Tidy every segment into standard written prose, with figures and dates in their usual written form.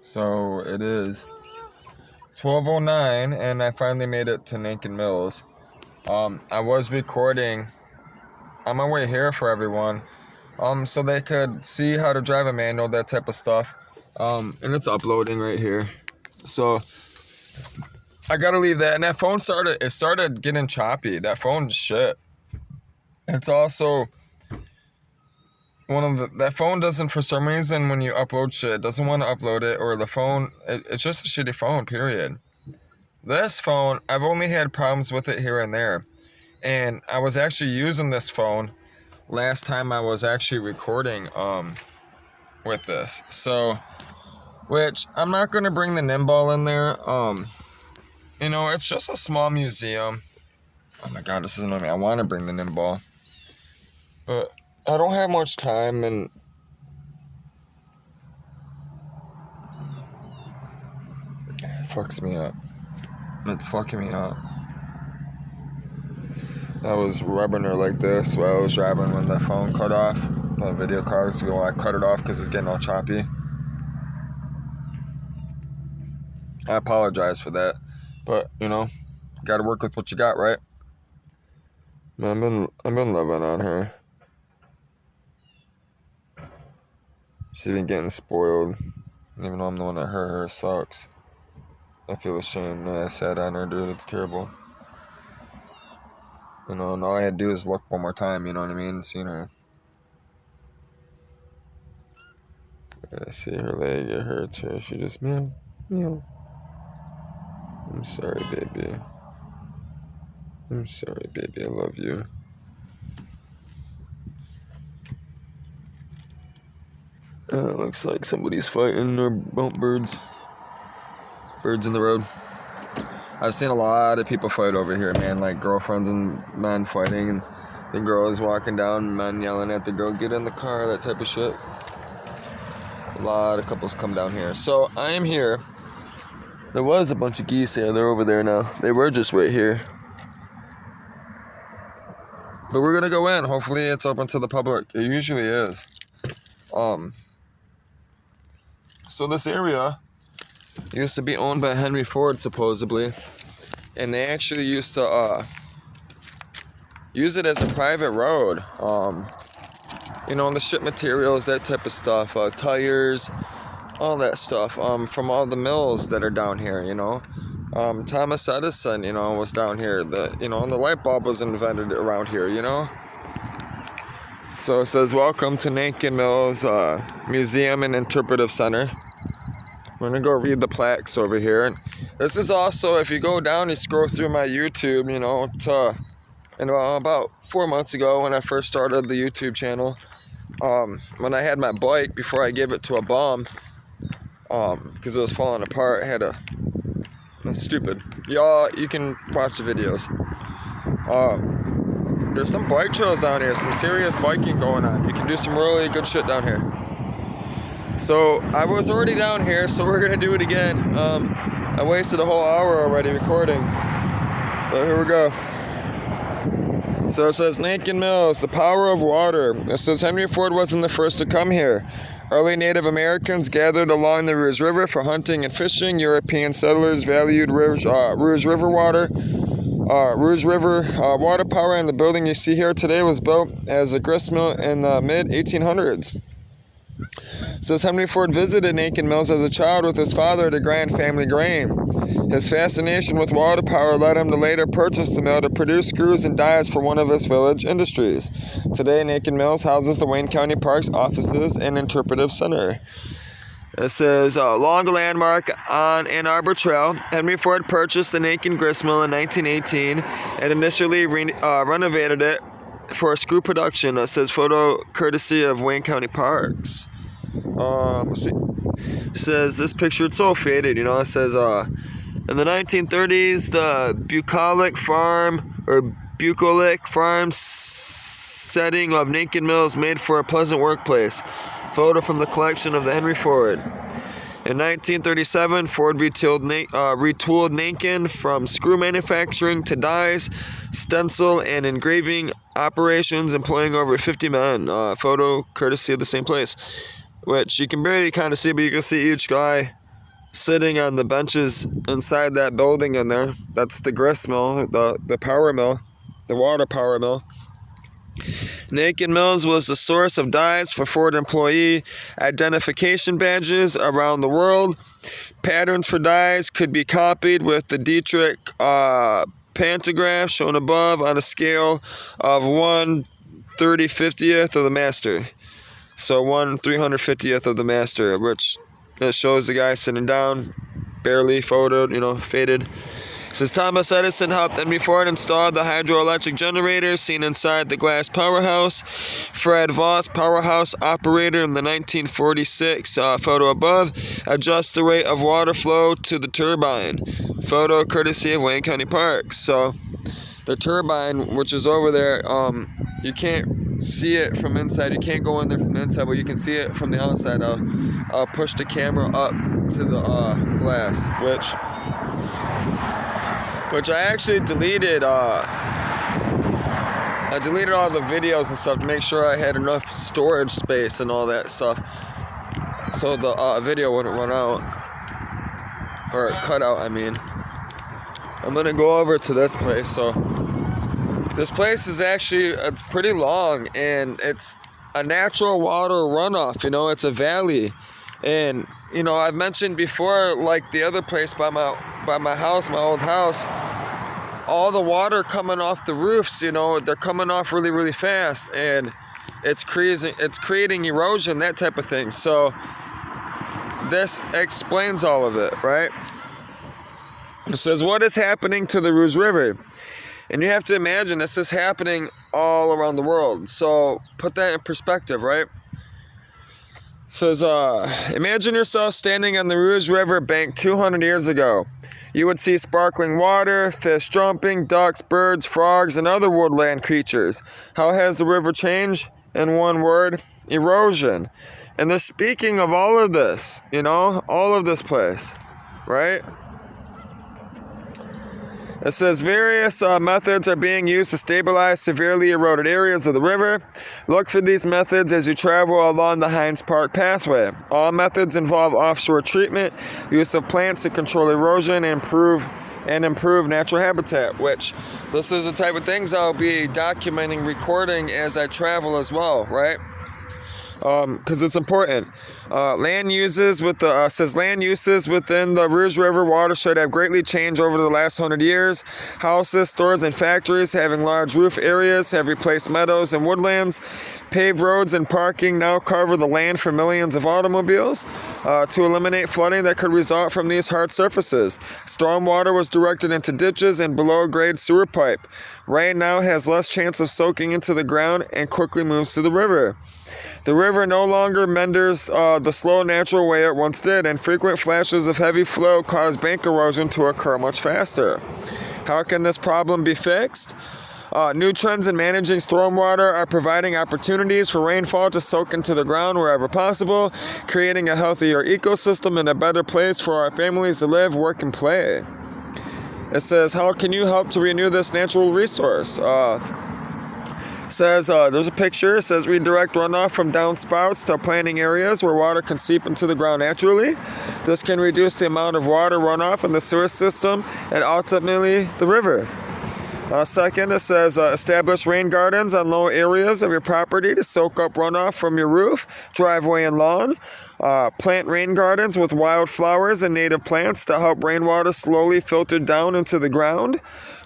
So it is 12:09 and I finally made it to Nankin Mills. I was recording on my way here for everyone, so they could see how to drive a manual, that type of stuff. And it's uploading right here. So I gotta leave that. And that phone started getting choppy. That phone's shit. It's also that phone doesn't, for some reason, when you upload shit, it doesn't want to upload it, or the phone, it's just a shitty phone, period. This phone, I've only had problems with it here and there. And I was actually using this phone last time I was actually recording with this. So, which I'm not going to bring the Nimball in there. It's just a small museum. Oh my god, this is annoying me. I want to bring the Nimball, but I don't have much time, and it fucks me up. It's fucking me up. I was rubbing her like this while I was driving when the phone cut off. The video card, so I cut it off because it's getting all choppy. I apologize for that, but gotta work with what you got, right? I've been loving on her. She's been getting spoiled, even though I'm the one that hurt her. It sucks. I feel ashamed that I sat on her, dude. It's terrible. And all I had to do is look one more time, you know what I mean? Seeing her. I see her leg, it hurts her. She just meow, meow. I'm sorry, baby. I'm sorry, baby. I love you. It looks like somebody's fighting or birds. Birds in the road. I've seen a lot of people fight over here, man. Like girlfriends and men fighting, and the girls walking down, men yelling at the girl, get in the car, that type of shit. A lot of couples come down here. So I am here. There was a bunch of geese here. They're over there now. They were just right here. But we're gonna go in. Hopefully it's open to the public. It usually is. So this area used to be owned by Henry Ford, supposedly. And they actually used to use it as a private road. And the ship materials, that type of stuff. Tires, all that stuff. From all the mills that are down here, Thomas Edison, was down here. And the light bulb was invented around here, So it says, welcome to Nankin Mills Museum and Interpretive Center. I'm going to go read the plaques over here. And this is also, if you go down and scroll through my YouTube, about 4 months ago when I first started the YouTube channel, when I had my bike before I gave it to a bum, because it was falling apart. That's stupid. Y'all, you can watch the videos. There's some bike trails down here, some serious biking going on. You can do some really good shit down here. So I was already down here, so we're gonna do it again. I wasted a whole hour already recording, but here we go. So it says Nankin Mills, the power of water. It says Henry Ford wasn't the first to come here. Early Native Americans gathered along the Rouge River for hunting and fishing. European settlers valued Rouge River water. Rouge River water power, and the building you see here today was built as a gristmill in the mid-1800s. It says Henry Ford visited Nankin Mills as a child with his father to grind family grain. His fascination with water power led him to later purchase the mill to produce screws and dies for one of his village industries. Today, Nankin Mills houses the Wayne County Parks offices and interpretive center. It says, along a landmark on Ann Arbor Trail, Henry Ford purchased the Nankin Gristmill in 1918 and initially renovated it for a screw production. It says photo courtesy of Wayne County Parks. Let's see. It says this picture, it's so faded, It says, in the 1930s, the bucolic farm setting of Nankin Mills made for a pleasant workplace. Photo from the collection of the Henry Ford. In 1937, Ford retooled Nankin from screw manufacturing to dies, stencil, and engraving operations, employing over 50 men. Photo courtesy of the same place, which you can barely kind of see, but you can see each guy sitting on the benches inside that building in there. That's the grist mill, the power mill, the water power mill. Naked Mills was the source of dyes for Ford employee identification badges around the world. Patterns for dyes could be copied with the Dietrich pantograph shown above on a scale of 1/350th of the master. So 1/350th of the master, which it shows the guy sitting down, barely photoed, faded. It says Thomas Edison helped Henry Ford install the hydroelectric generator seen inside the glass powerhouse. Fred Voss, powerhouse operator in the 1946 photo above, adjusts the rate of water flow to the turbine. Photo courtesy of Wayne County Parks. So the turbine, which is over there, you can't see it from inside. You can't go in there from the inside, but you can see it from the outside. I'll push the camera up to the glass, which I actually deleted. I deleted all the videos and stuff to make sure I had enough storage space and all that stuff, so the video wouldn't run out or cut out. I mean, I'm gonna go over to this place. So this place is it's pretty long, and it's a natural water runoff. It's a valley, and I've mentioned before, like the other place by my house, my old house, all the water coming off the roofs, they're coming off really, really fast, and it's creating erosion, that type of thing. So this explains all of it, right? It says, what is happening to the Rouge River? And you have to imagine this is happening all around the world. So put that in perspective, right? It says, imagine yourself standing on the Rouge River bank 200 years ago. You would see sparkling water, fish jumping, ducks, birds, frogs, and other woodland creatures. How has the river changed? In one word, erosion. And they're speaking of all of this, all of this place, right? It says various methods are being used to stabilize severely eroded areas of the river. Look for these methods as you travel along the Hines Park pathway. All methods involve offshore treatment, use of plants to control erosion and improve natural habitat, which this is the type of things I'll be documenting, recording as I travel as well, right? Because it's important. Land uses within the Rouge River watershed have greatly changed over the last 100 years. Houses, stores, and factories having large roof areas have replaced meadows and woodlands. Paved roads and parking now cover the land for millions of automobiles. To eliminate flooding that could result from these hard surfaces, stormwater was directed into ditches and below-grade sewer pipe. Rain now has less chance of soaking into the ground and quickly moves to the river. The river no longer meanders the slow natural way it once did, and frequent flashes of heavy flow cause bank erosion to occur much faster. How can this problem be fixed? New trends in managing stormwater are providing opportunities for rainfall to soak into the ground wherever possible, creating a healthier ecosystem and a better place for our families to live, work, and play. It says, how can you help to renew this natural resource? Says there's a picture. It says redirect runoff from downspouts to planting areas where water can seep into the ground naturally. This can reduce the amount of water runoff in the sewer system and ultimately the river. Second, it says establish rain gardens on low areas of your property to soak up runoff from your roof, driveway, and lawn. Plant rain gardens with wildflowers and native plants to help rainwater slowly filter down into the ground.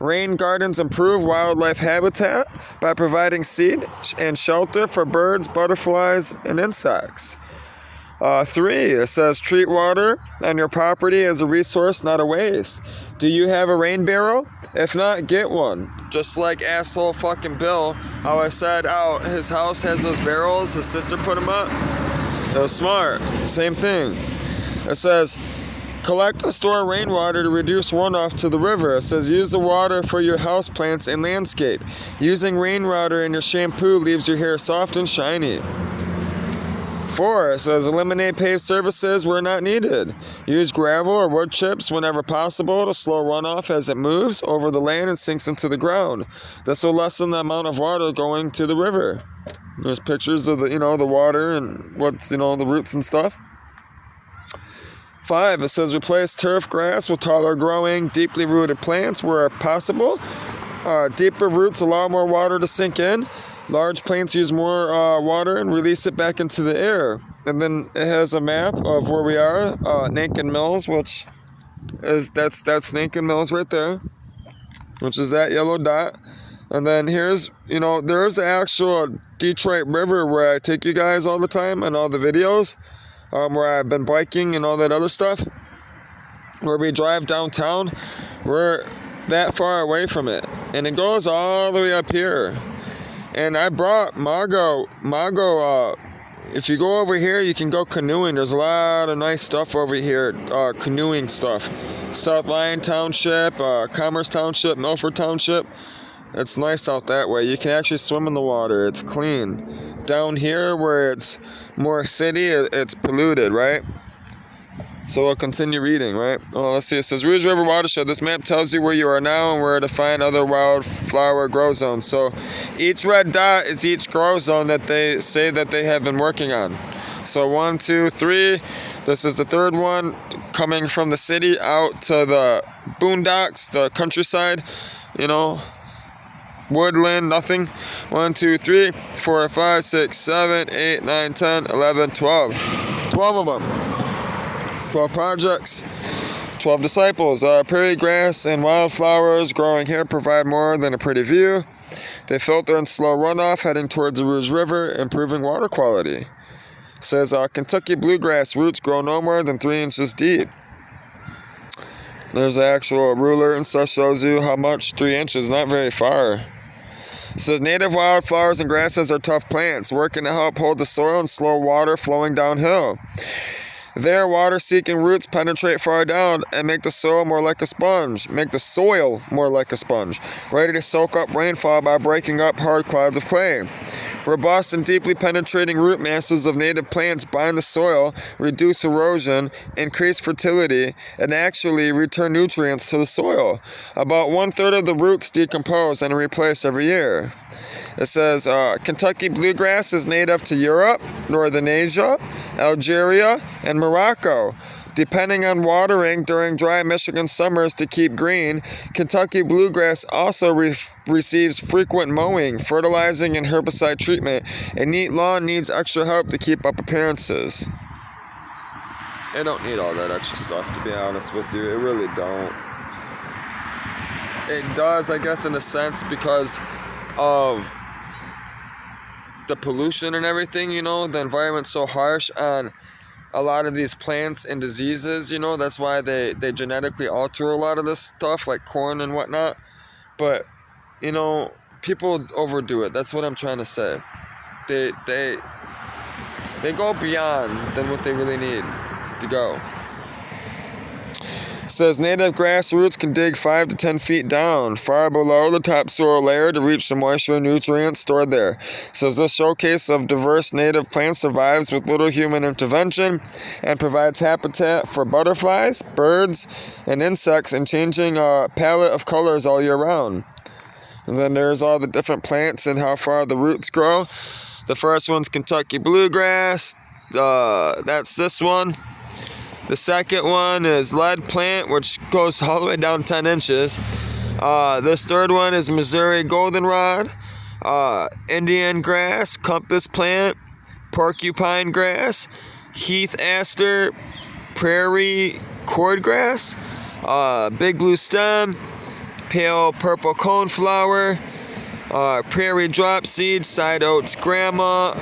Rain gardens improve wildlife habitat by providing seed and shelter for birds, butterflies, and insects. 3, it says treat water on your property as a resource, not a waste. Do you have a rain barrel? If not, get one. Just like asshole fucking Bill, how I said, his house has those barrels, his sister put them up. It was smart. Same thing. It says collect and store rainwater to reduce runoff to the river. It says use the water for your houseplants and landscape. Using rainwater in your shampoo leaves your hair soft and shiny. 4, it says eliminate paved surfaces where not needed. Use gravel or wood chips whenever possible to slow runoff as it moves over the land and sinks into the ground. This will lessen the amount of water going to the river. There's pictures of the water and what's, the roots and stuff. 5, it says replace turf grass with taller growing, deeply rooted plants where possible. Deeper roots allow more water to sink in. Large plants use more water and release it back into the air. And then it has a map of where we are, Nankin Mills, which is that's Nankin Mills right there, which is that yellow dot. And then here's, there's the actual Detroit River where I take you guys all the time and all the videos, where I've been biking and all that other stuff, where we drive downtown. We're that far away from it, and it goes all the way up here. And I brought Mago, if you go over here, you can go canoeing. There's a lot of nice stuff over here, canoeing stuff. South Lyon Township, Commerce Township, Milford Township. It's nice out that way. You can actually swim in the water. It's clean. Down here, where it's more city, it's polluted, right? So we'll continue reading, right? Oh, let's see. It says Rouge River Watershed. This map tells you where you are now and where to find other wildflower grow zones. So each red dot is each grow zone that they say that they have been working on. So 1, 2, 3. This is the third one, coming from the city out to the boondocks, the countryside, woodland, nothing. 1, 2, 3, 4, 5, 6, 7, 8, 9, 10, 11, 12. 12 of them. 12 projects, 12 disciples. Prairie grass and wildflowers growing here provide more than a pretty view. They filter in slow runoff heading towards the Rouge River, improving water quality. It says Kentucky bluegrass roots grow no more than 3 inches deep. There's an actual ruler and stuff, shows you how much. 3 inches, not very far. It says native wildflowers and grasses are tough plants, working to help hold the soil and slow water flowing downhill. Their water-seeking roots penetrate far down and make the soil more like a sponge, ready to soak up rainfall by breaking up hard clouds of clay. Robust and deeply penetrating root masses of native plants bind the soil, reduce erosion, increase fertility, and actually return nutrients to the soil. About 1/3 of the roots decompose and are replaced every year. It says Kentucky bluegrass is native to Europe, Northern Asia, Algeria, and Morocco. Depending on watering during dry Michigan summers to keep green, Kentucky bluegrass also receives frequent mowing, fertilizing, and herbicide treatment. A neat lawn needs extra help to keep up appearances. It don't need all that extra stuff, to be honest with you. It really don't. It does, I guess, in a sense, because of the pollution and everything, the environment's so harsh on a lot of these plants and diseases, that's why they genetically alter a lot of this stuff, like corn and whatnot. But, people overdo it. That's what I'm trying to say. They go beyond than what they really need to go. It says native grass roots can dig 5 to 10 feet down, far below the topsoil layer to reach the moisture and nutrients stored there. It says this showcase of diverse native plants survives with little human intervention and provides habitat for butterflies, birds, and insects in changing palette of colors all year round. And then there's all the different plants and how far the roots grow. The first one's Kentucky bluegrass. That's this one. The second one is lead plant, which goes all the way down 10 inches. This third one is Missouri goldenrod, Indian grass, compass plant, porcupine grass, heath aster, prairie cordgrass, big blue stem, pale purple coneflower, prairie drop seed, side oats grandma,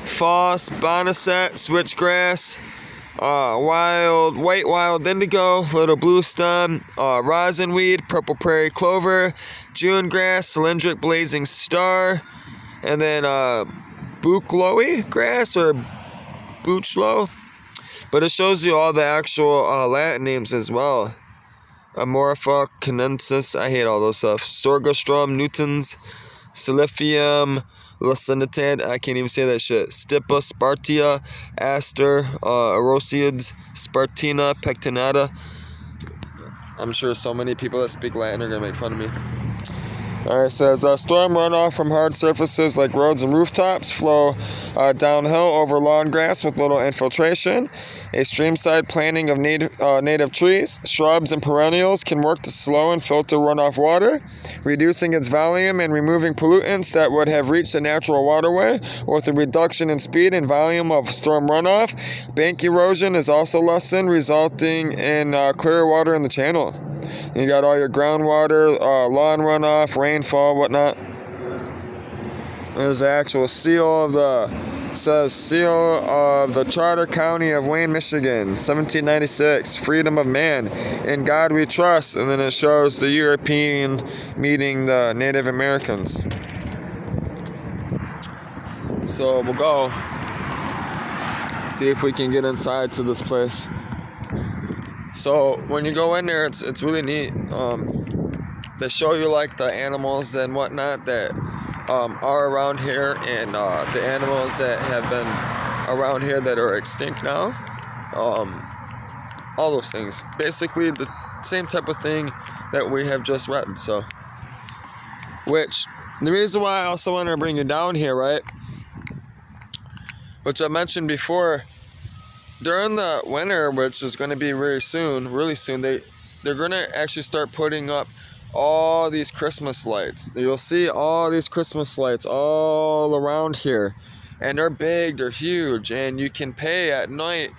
Foss, boneset, switchgrass, white wild indigo, little blue stem, rosinweed, purple prairie clover, June grass, cylindric blazing star, and then buchloe grass or buchlo. But it shows you all the actual Latin names as well. Amorpha canensis, I hate all those stuff. Sorghostrum nutans, Siliphium Lacinatad, I can't even say that shit. Stipa, Spartia, Aster, Erosiids, Spartina, Pectinata. I'm sure so many people that speak Latin are gonna make fun of me. Alright, it says storm runoff from hard surfaces like roads and rooftops flow downhill over lawn grass with little infiltration. A streamside planting of native trees, shrubs, and perennials can work to slow and filter runoff water, reducing its volume and removing pollutants that would have reached the natural waterway. With a reduction in speed and volume of storm runoff, bank erosion is also lessened, resulting in clearer water in the channel. You got all your groundwater, lawn runoff, rainfall, whatnot. There's the actual seal of the Charter County of Wayne, Michigan, 1796, freedom of man. In God we trust. And then it shows the European meeting the Native Americans. So we'll go see if we can get inside to this place. So when you go in there, it's really neat. They show you like the animals and whatnot that are around here, and the animals that have been around here that are extinct now. All those things. Basically the same type of thing that we have just read. So, which the reason why I also want to bring you down here, right? Which I mentioned before. During the winter, which is going to be really soon, they're going to actually start putting up all these Christmas lights. You'll see all these Christmas lights all around here, and they're big, they're huge, and you can pay at night.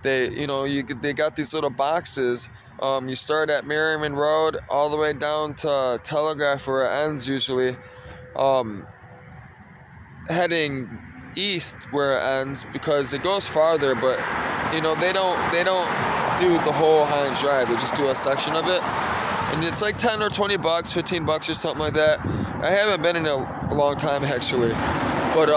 They got these little boxes. You start at Merriman Road all the way down to Telegraph, where it ends usually, heading east where it ends, because it goes farther, but they don't do the whole Hines Drive. They just do a section of it, and it's like $10 or $20, $15 or something like that. I haven't been in a long time actually, but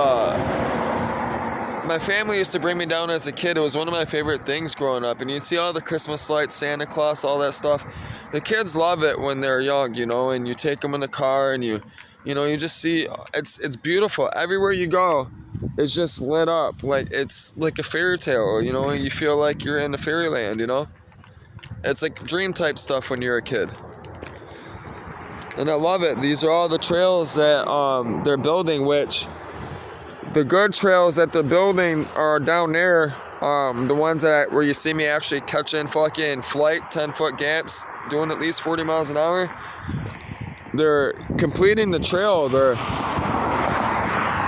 my family used to bring me down as a kid. It was one of my favorite things growing up, and you'd see all the Christmas lights, Santa Claus, all that stuff. The kids love it when they're young, and you take them in the car, and you just see, it's beautiful. Everywhere you go, it's just lit up, like it's like a fairy tale, and you feel like you're in the fairyland, It's like dream type stuff when you're a kid. And I love it. These are all the trails that they're building, which the good trails that they're building are down there. The ones where you see me actually catching fucking flight, 10-foot gaps, doing at least 40 miles an hour. They're completing the trail.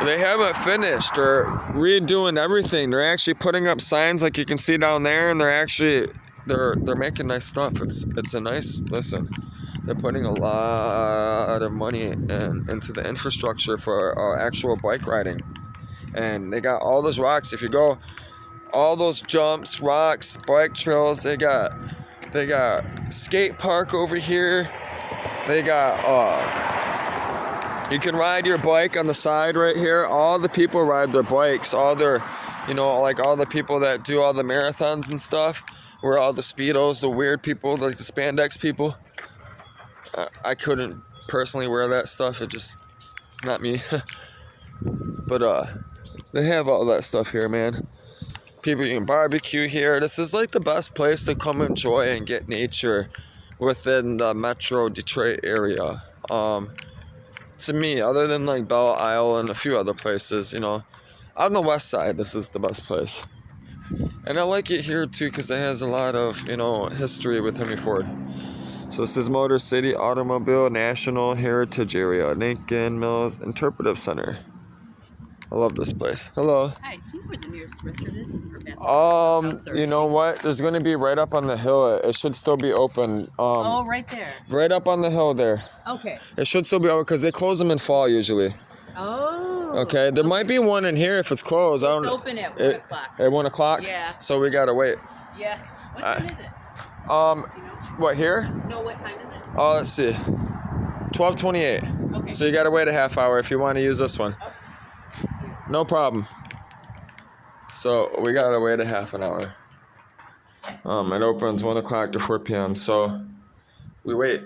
They haven't finished. They're redoing everything. They're actually putting up signs like you can see down there, and they're making nice stuff. It's a nice listen. They're putting a lot of money into the infrastructure for actual bike riding, and they got all those rocks. If you go, all those jumps, rocks, bike trails. They got skate park over here. They got you can ride your bike on the side right here. All the people ride their bikes. All their, like all the people that do all the marathons and stuff, where all the speedos, the weird people, like the spandex people. I couldn't personally wear that stuff. It's not me. But they have all that stuff here, man. People can barbecue here. This is like the best place to come enjoy and get nature within the Metro Detroit area. To me, other than like Belle Isle and a few other places, on the west side, this is the best place. And I like it here too because it has a lot of, history with Henry Ford. So this is Motor City Automobile National Heritage Area, Lincoln Mills Interpretive Center. I love this place. Hello. Hi, do you know where the nearest restaurant is? You know what? There's going to be right up on the hill. It should still be open. Right there. Right up on the hill there. Okay. It should still be open because they close them in fall usually. Oh. Okay. There might be one in here if it's closed. It's open at 1 o'clock. At 1 o'clock? Yeah. So we got to wait. Yeah. What time is it? Do you know? What, here? No, what time is it? Oh, let's see. 12:28. Okay. So you got to wait a half hour if you want to use this one. Okay. No problem. So we gotta wait a half an hour. It opens 1 o'clock to 4 p.m. So we wait.